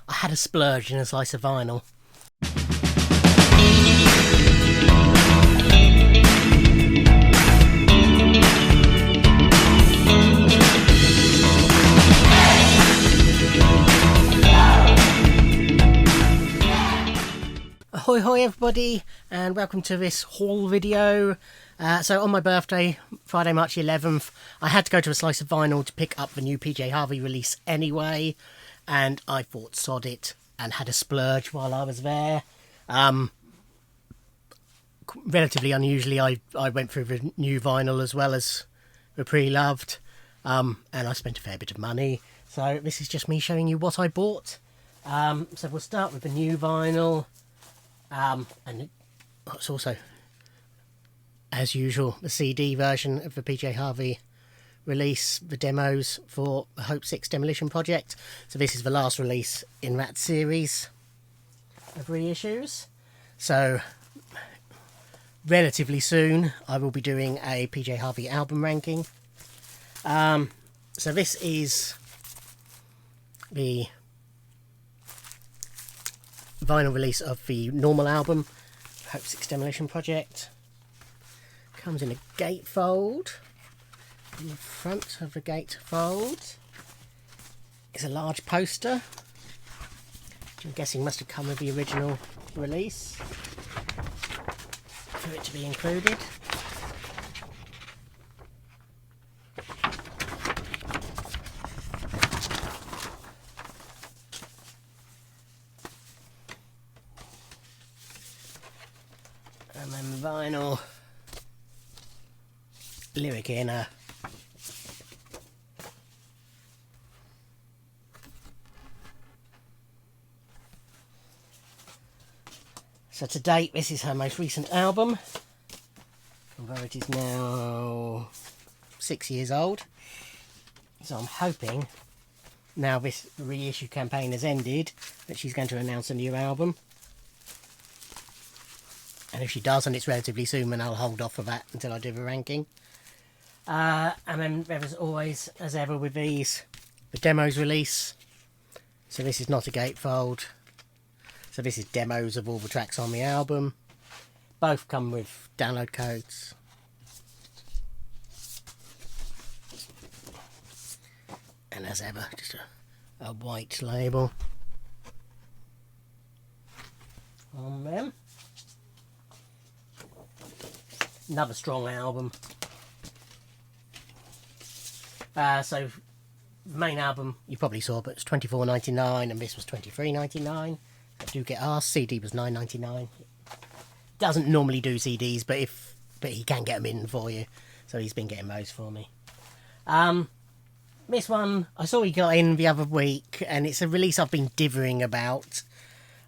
I had a splurge in a slice of vinyl. Ahoy hoy everybody, and welcome to this haul video. So on my birthday, Friday March 11th, I had to go to a slice of vinyl to pick up the new PJ Harvey release anyway, and I thought sod it and had a splurge while I was there. Relatively unusually, I went through the new vinyl as well as the pre-loved, and I spent a fair bit of money. So this is just me showing you what I bought. So we'll start with the new vinyl. And it's also, as usual, the CD version of the PJ Harvey release, the demos for the Hope 6 Demolition Project. So this is the last release in that series of reissues. So relatively soon I will be doing a PJ Harvey album ranking. So this is the vinyl release of the normal album, Hope 6 Demolition Project. Comes in a gatefold. In the front of the gatefold is a large poster, which I'm guessing must have come with the original release for it to be included. And then the vinyl lyric inner. So to date, this is her most recent album, although it is now 6 years old. So I'm hoping, now this reissue campaign has ended, that she's going to announce a new album. And if she does, and it's relatively soon, then I'll hold off for that until I do the ranking. And then there was always, as ever with these, the demos release. So this is not a gatefold. So this is demos of all the tracks on the album. Both come with download codes. And as ever, just a white label on them. Another strong album. So the main album you probably saw, but it's $24.99 and this was $23.99. I do get asked. CD was $9.99. Doesn't normally do CDs, but he can get them in for you, so he's been getting those for me. This one I saw he got in the other week, and it's a release I've been dithering about,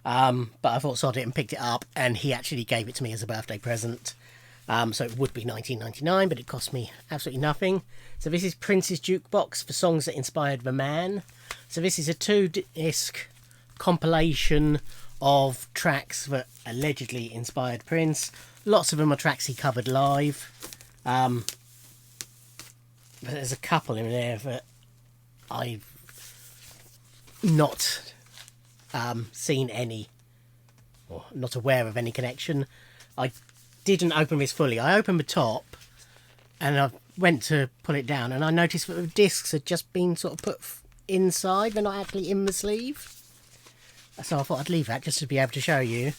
but I thought sod it and picked it up, and he actually gave it to me as a birthday present. So it would be $19.99, but it cost me absolutely nothing. So this is Prince's Jukebox for songs that inspired the man. So this is a 2-disc compilation of tracks that allegedly inspired Prince. Lots of them are tracks he covered live. But there's a couple in there that I've not seen any, or not aware of any connection. I didn't open this fully. I opened the top and I went to pull it down, and I noticed that the discs had just been sort of put inside. They're not actually in the sleeve. So I thought I'd leave that just to be able to show you.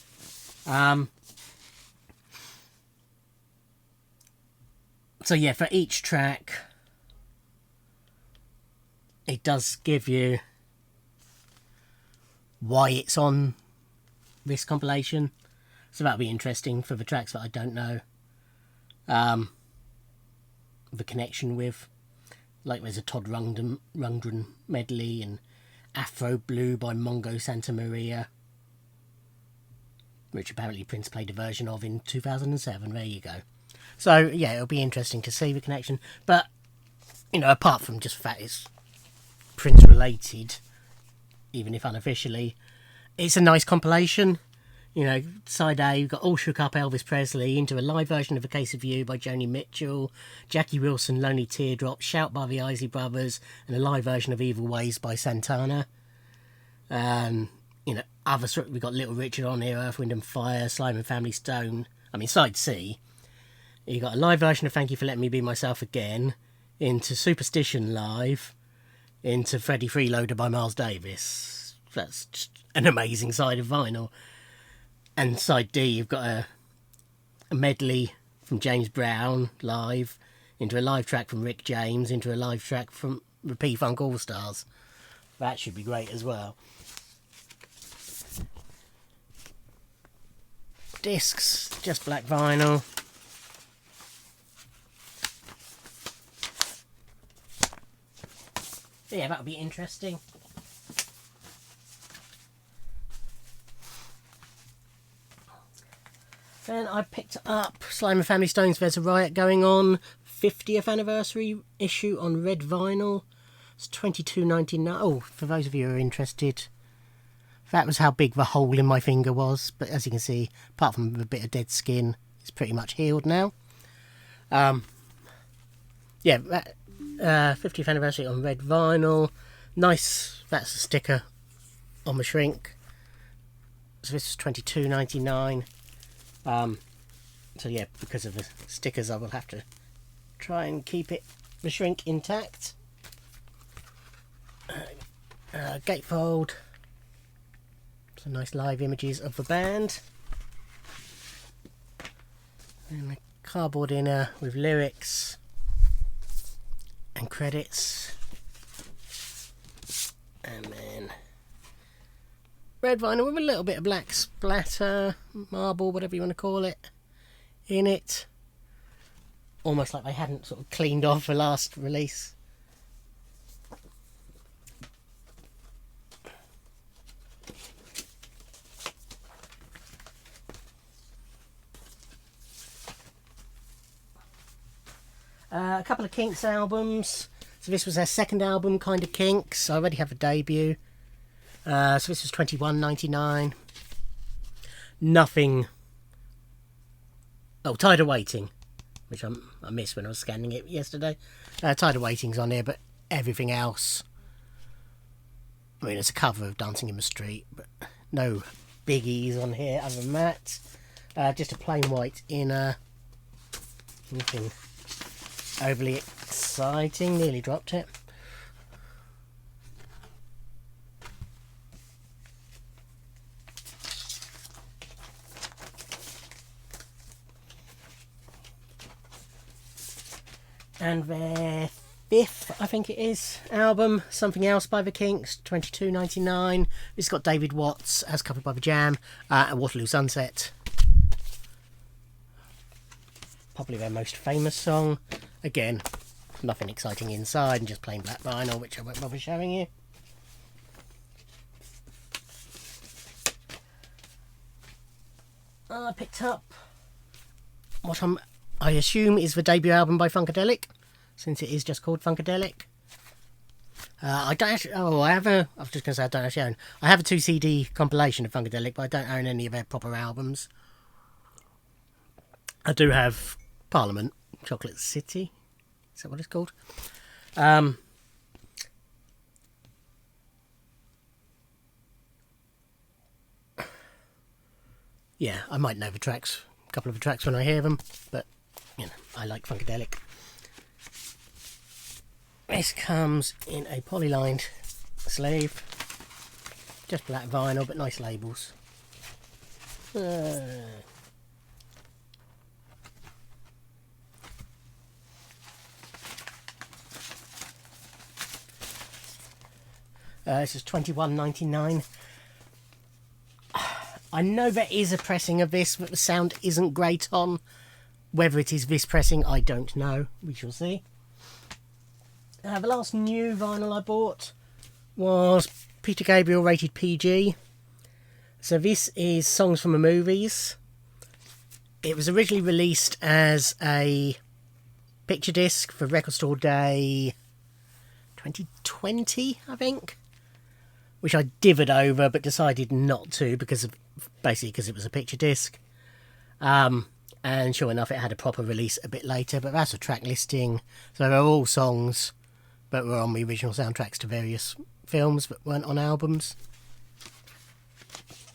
So yeah, for each track, it does give you why it's on this compilation. So that'll be interesting for the tracks that I don't know the connection with. Like there's a Todd Rundgren medley and Afro Blue by Mongo Santa Maria, which apparently Prince played a version of in 2007. There you go. So yeah, it'll be interesting to see the connection. But, you know, apart from just the fact it's Prince related, even if unofficially, it's a nice compilation. You know, side A, you've got All Shook Up Elvis Presley, into a live version of A Case of You by Joni Mitchell, Jackie Wilson, Lonely Teardrop, Shout by the Isley Brothers, and a live version of Evil Ways by Santana. You know, we've got Little Richard on here, Earth, Wind and Fire, Slime and Family Stone. I mean, side C. You got a live version of Thank You for Letting Me Be Myself Again, into Superstition Live, into Freddie Freeloader by Miles Davis. That's just an amazing side of vinyl. And side D, you've got a medley from James Brown live, into a live track from Rick James, into a live track from the P-Funk All-Stars. That should be great as well. Discs, just black vinyl. Yeah, that'll be interesting. Then I picked up Slime and Family Stone's There's a Riot Going On 50th anniversary issue on red vinyl. It's $22.99. Oh, for those of you who are interested, that was how big the hole in my finger was. But as you can see, apart from a bit of dead skin, it's pretty much healed now. Yeah, that 50th anniversary on red vinyl. Nice. That's a sticker on the shrink. So this is $22.99. So yeah, because of the stickers, I will have to try and keep the shrink intact. Gatefold. Some nice live images of the band. And a cardboard inner with lyrics and credits. And then red vinyl with a little bit of black splatter, marble, whatever you want to call it, in it. Almost like they hadn't sort of cleaned off the last release. A couple of Kinks albums. So this was their second album, Kind of Kinks. I already have a debut. So this was $21.99. Nothing. Oh, Tired of Waiting, which I missed when I was scanning it yesterday. Tired of Waiting's on here, but everything else. I mean, it's a cover of Dancing in the Street, but no biggies on here other than that. Just a plain white inner. Nothing overly exciting. Nearly dropped it. And their fifth, I think it is, album, Something Else by the Kinks, $22.99. It's got David Watts as covered by the Jam, and Waterloo Sunset. Probably their most famous song. Again, nothing exciting inside, and just plain black vinyl, which I won't bother showing you. I picked up what I assume is the debut album by Funkadelic, since it is just called Funkadelic. I don't actually. Oh, I was just going to say I don't actually own. I have a 2 CD compilation of Funkadelic, but I don't own any of their proper albums. I do have Parliament, Chocolate City. Is that what it's called? Yeah, I might know the tracks, a couple of the tracks when I hear them, but you know, I like Funkadelic. This comes in a polylined sleeve, just black vinyl, but nice labels. This is $21.99. I know there is a pressing of this, but the sound isn't great on. Whether it is this pressing, I don't know. We shall see. The last new vinyl I bought was Peter Gabriel rated PG. So this is Songs from the Movies. It was originally released as a picture disc for Record Store Day 2020, I think. Which I divvied over, but decided not to because it was a picture disc. And sure enough, it had a proper release a bit later, but that's a track listing. So they're all songs, but were on the original soundtracks to various films, but weren't on albums.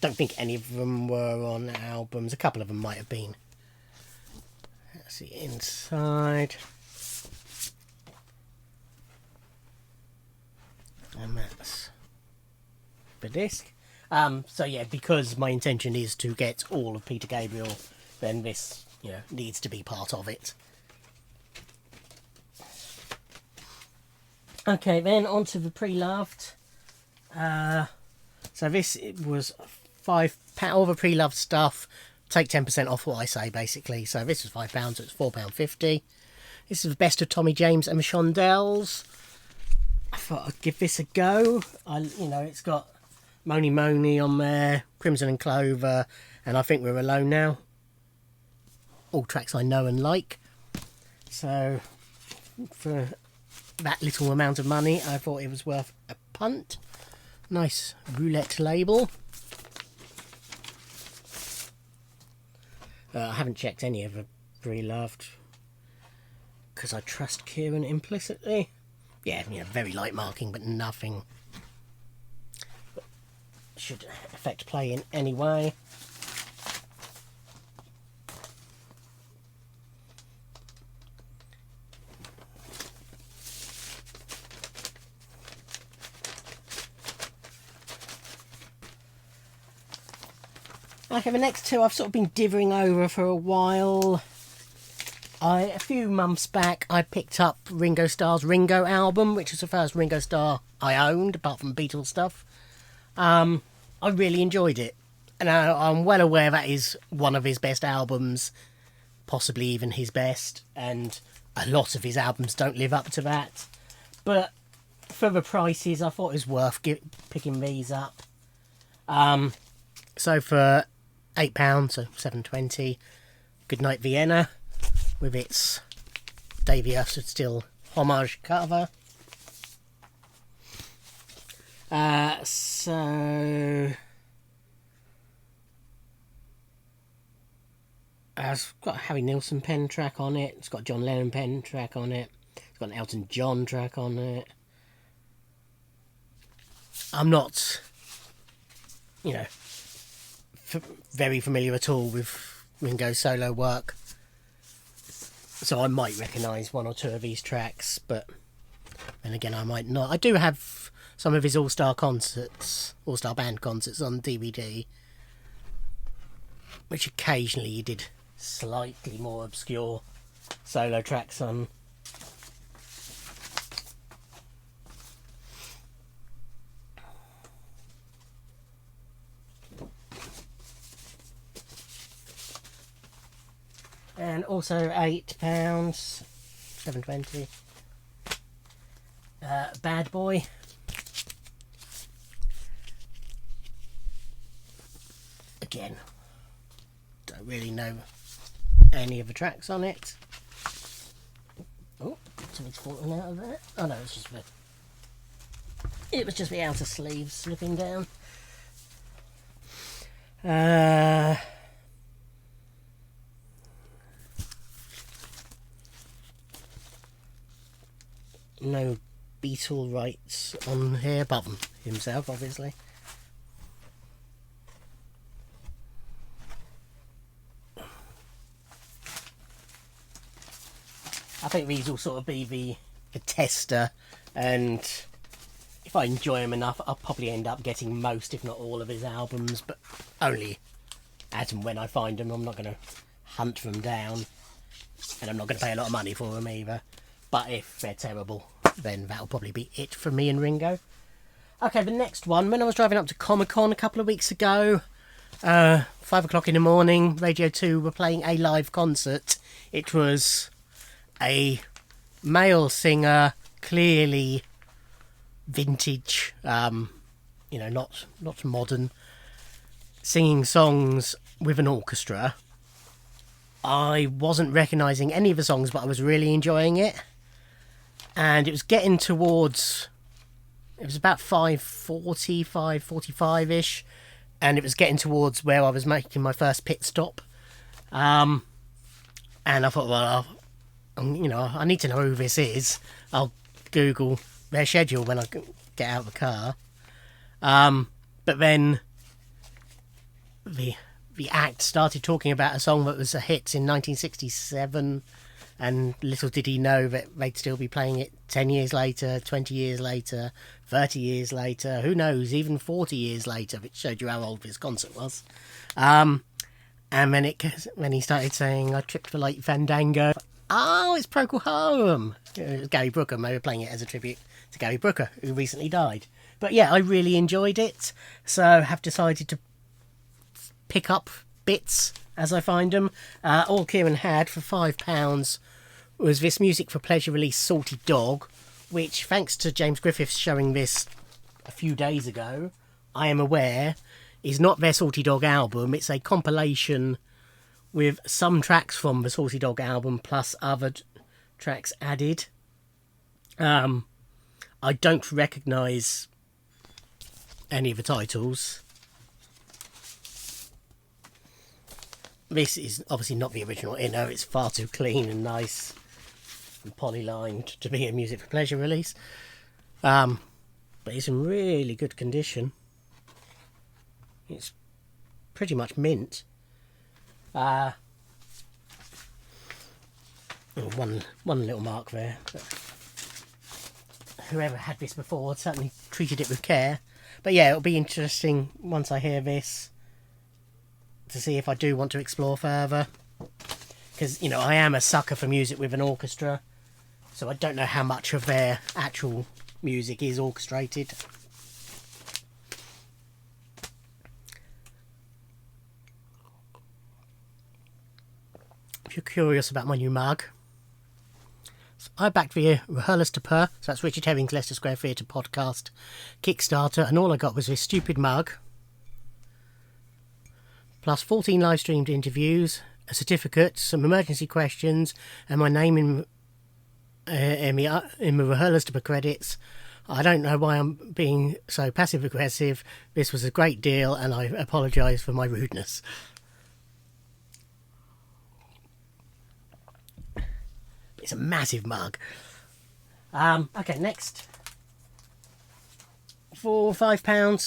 don't think any of them were on albums. A couple of them might have been. That's the inside. And that's the disc. So yeah, because my intention is to get all of Peter Gabriel, then this, you know, needs to be part of it. Okay, then on to the Pre-Loved. So this, it was £5. All the Pre-Loved stuff, take 10% off what I say, basically. So this was £5, so it's £4.50. This is the best of Tommy James and the Shondells. I thought I'd give this a go. You know, it's got Mony Mony on there, Crimson and Clover, and I Think We're Alone Now. All tracks I know and like. So, for that little amount of money, I thought it was worth a punt. Nice roulette label. I haven't checked any of the Pre-Loved because I trust Kieran implicitly. Yeah, you know, very light marking, but nothing should affect play in any way. Okay, the next two I've sort of been dithering over for a while. A few months back I picked up Ringo Starr's Ringo album, which was the first Ringo Starr I owned, apart from Beatles stuff. I really enjoyed it. And I'm well aware that is one of his best albums, possibly even his best, and a lot of his albums don't live up to that. But for the prices, I thought it was worth picking these up. So for £8, so £7.20, Goodnight Vienna, with its Davey Usted Still homage cover. So it's got a Harry Nilsson pen track on it. It's got a John Lennon pen track on it. It's got an Elton John track on it. I'm not, you know, very familiar at all with Ringo's solo work, so I might recognise one or two of these tracks, but then again I might not. I do have some of his All-Star Band concerts on DVD, which occasionally he did slightly more obscure solo tracks on. And also £8, £7.20. Bad Boy. Again, don't really know any of the tracks on it. Oh, something's falling out of there. Oh no, it was just the outer sleeves slipping down. No Beatle rights on here, apart from himself, obviously. I think these will sort of be the tester, and if I enjoy them enough, I'll probably end up getting most, if not all, of his albums, but only as and when I find them. I'm not going to hunt them down, and I'm not going to pay a lot of money for them either. But if they're terrible, then that'll probably be it for me and Ringo. Okay, the next one. When I was driving up to Comic-Con a couple of weeks ago, 5 o'clock in the morning, Radio 2 were playing a live concert. It was a male singer, clearly vintage, you know, not modern, singing songs with an orchestra. I wasn't recognising any of the songs, but I was really enjoying it. And it was getting towards, it was about 5:40, 5:45-ish, and it was getting towards where I was making my first pit stop. And I thought, well, you know, I need to know who this is. I'll Google their schedule when I get out of the car. But then the act started talking about a song that was a hit in 1967, and little did he know that they'd still be playing it 10 years later, 20 years later, 30 years later, who knows, even 40 years later, which showed you how old this concert was. And when he started saying, I tripped for late Fandango, oh, it's Procol Harum. It was Gary Brooker, they were playing it as a tribute to Gary Brooker, who recently died. But yeah, I really enjoyed it, so have decided to pick up bits as I find them. All Kieran had for £5 was this Music for Pleasure release Salty Dog, which, thanks to James Griffiths showing this a few days ago, I am aware is not their Salty Dog album. It's a compilation with some tracks from the Salty Dog album plus other tracks added. I don't recognise any of the titles. This is obviously not the original Inno. It's far too clean and nice and polylined to be a Music for Pleasure release. But it's in really good condition. It's pretty much mint. One little mark there. But whoever had this before certainly treated it with care. But yeah, it'll be interesting once I hear this to see if I do want to explore further. Because, you know, I am a sucker for music with an orchestra, so I don't know how much of their actual music is orchestrated. If you're curious about my new mug, so I backed the Rehearsals to Per, so that's Richard Herring's Leicester Square Theatre podcast Kickstarter, and all I got was this stupid mug, plus 14 live streamed interviews, a certificate, some emergency questions, and my name in the Rehearsals to Per credits. I don't know why I'm being so passive aggressive. This was a great deal, and I apologise for my rudeness. It's a massive mug. Okay, next. For £5,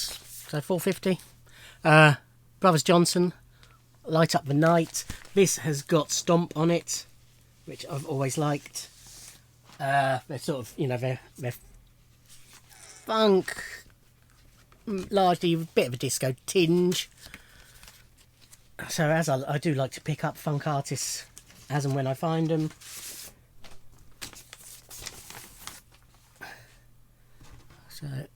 so £4.50. Brothers Johnson, Light Up the Night. This has got Stomp on it, which I've always liked. They're sort of, you know, they're funk, largely a bit of a disco tinge. So as I do like to pick up funk artists as and when I find them. So I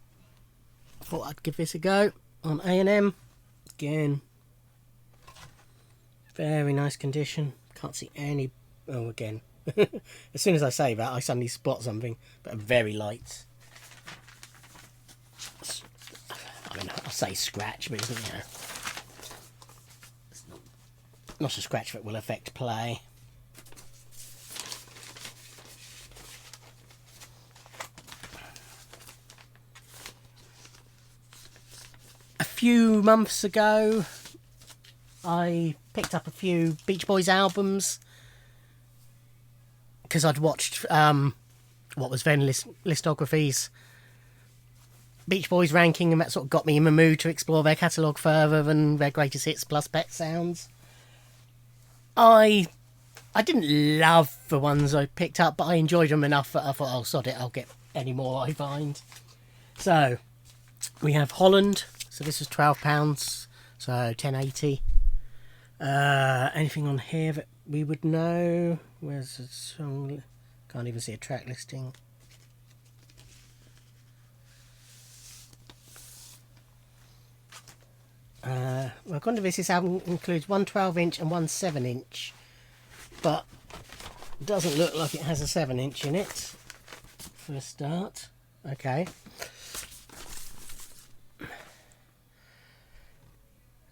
thought I'd give this a go on A&M. Again, very nice condition. Can't see any... Oh, again. As soon as I say that, I suddenly spot something, but very light. I mean, I'll say scratch, but isn't, you know, it's not a scratch that will affect play. A few months ago, I picked up a few Beach Boys albums because I'd watched what was then Listography's Beach Boys ranking, and that sort of got me in the mood to explore their catalogue further than their greatest hits plus Pet Sounds. I didn't love the ones I picked up, but I enjoyed them enough that I thought, oh, sod it, I'll get any more I find. So, we have Holland. So this is £12, so £10.80. Anything on here that we would know? Where's the song? Can't even see a track listing. Well, according to this album includes one 12-inch and one 7-inch, but it doesn't look like it has a 7-inch in it for a start. Okay.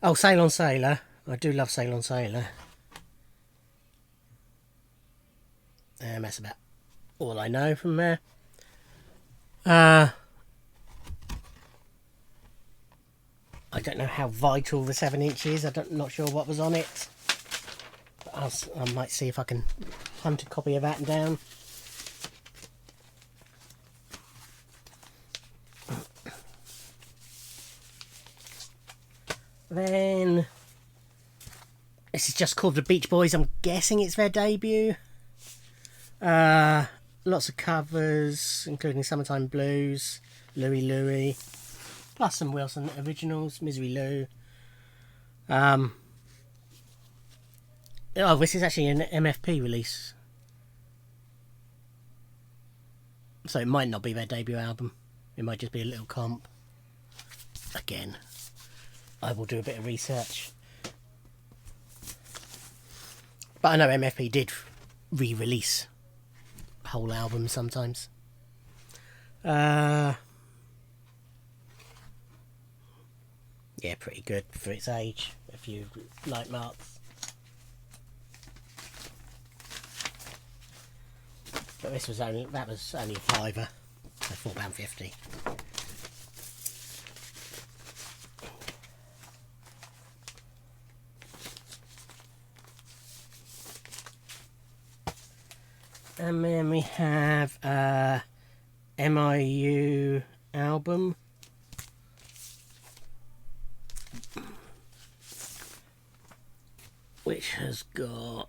Oh, Sail on Sailor. I do love Sail on Sailor. That's about all I know from there. I don't know how vital the 7-inch is. I'm not sure what was on it. But I might see if I can hunt a copy of that down. Then This is just called The Beach Boys. I'm guessing it's their debut. Lots of covers, including Summertime Blues, Louie Louie, plus some Wilson originals, Misery Lou. Oh, this is actually an MFP release. So it might not be their debut album. It might just be a little comp. Again, I will do a bit of research. But I know MFP did re-release whole albums sometimes. Yeah, pretty good for its age. A few light marks. But that was only a fiver, so £4.50. And then we have MIU album. Which has got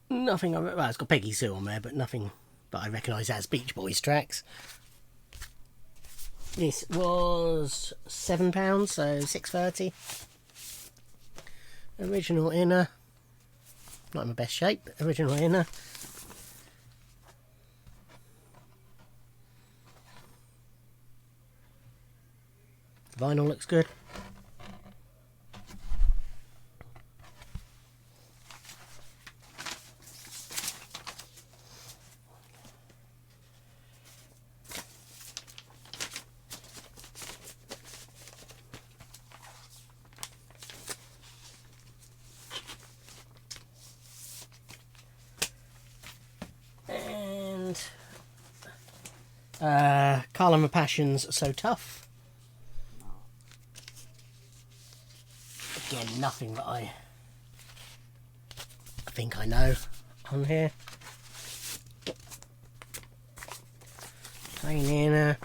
nothing. Well, it's got Peggy Sue on there, but nothing that I recognise as Beach Boys tracks. This was £7, so £6.30. Original inner. Not in my best shape. Original inner. Vinyl looks good. Carl and the Passions, So Tough. Again, nothing that I think I know on here. Plain inner.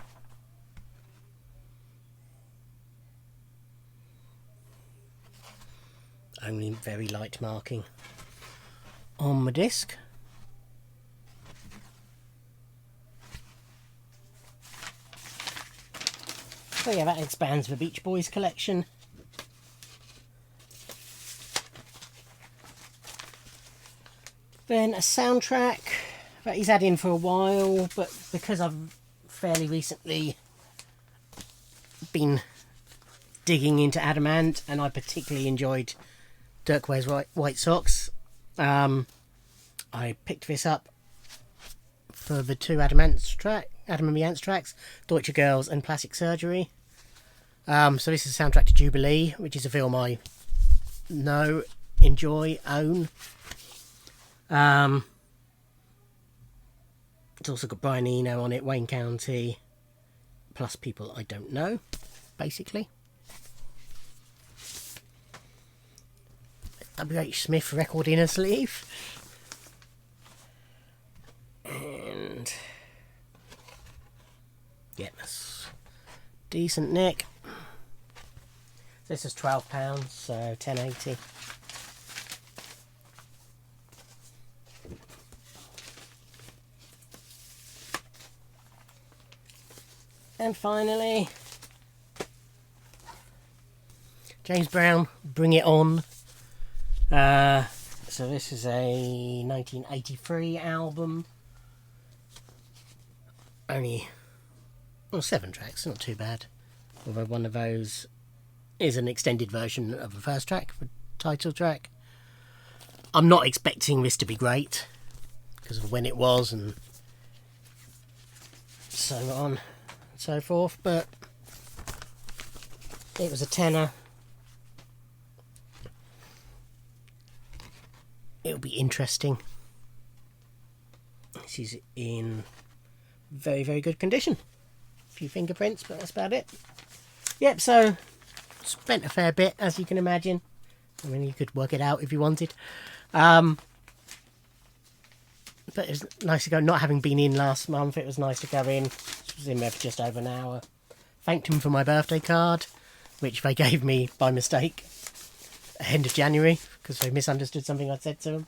Only very light marking on the disc. So yeah, that expands the Beach Boys collection. Then a soundtrack that he's had in for a while, but because I've fairly recently been digging into Adamant, and I particularly enjoyed Dirk Wears White Socks, I picked this up for the two Adam and the Ants tracks, Deutsche Girls and Plastic Surgery. So this is a soundtrack to Jubilee, which is a film I know, enjoy, own. It's also got Brian Eno on it, Wayne County, plus people I don't know, basically. W.H. Smith record inner sleeve. And yeah, that's decent nick. This is £12, so £10.80. And finally, James Brown, Bring It On. So this is a 1983 album. Only, well, 7 tracks, not too bad. Although one of those is an extended version of the first track, the title track. I'm not expecting this to be great because of when it was and so on and so forth, but it was a tenner. It'll be interesting. This is in very, very good condition. A few fingerprints, but that's about it. Yep, so spent a fair bit, as you can imagine. I mean, you could work it out if you wanted. But it was nice to go, not having been in last month, it was nice to go in. I was in there for just over an hour. Thanked him for my birthday card. which they gave me by mistake end of January because they misunderstood something I'd said to them.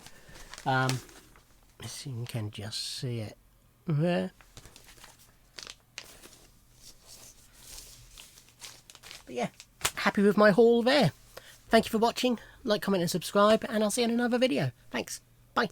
You can just see it there. But yeah, happy with my haul there. Thank you for watching. Like, comment and subscribe, and I'll see you in another video. Thanks. Bye.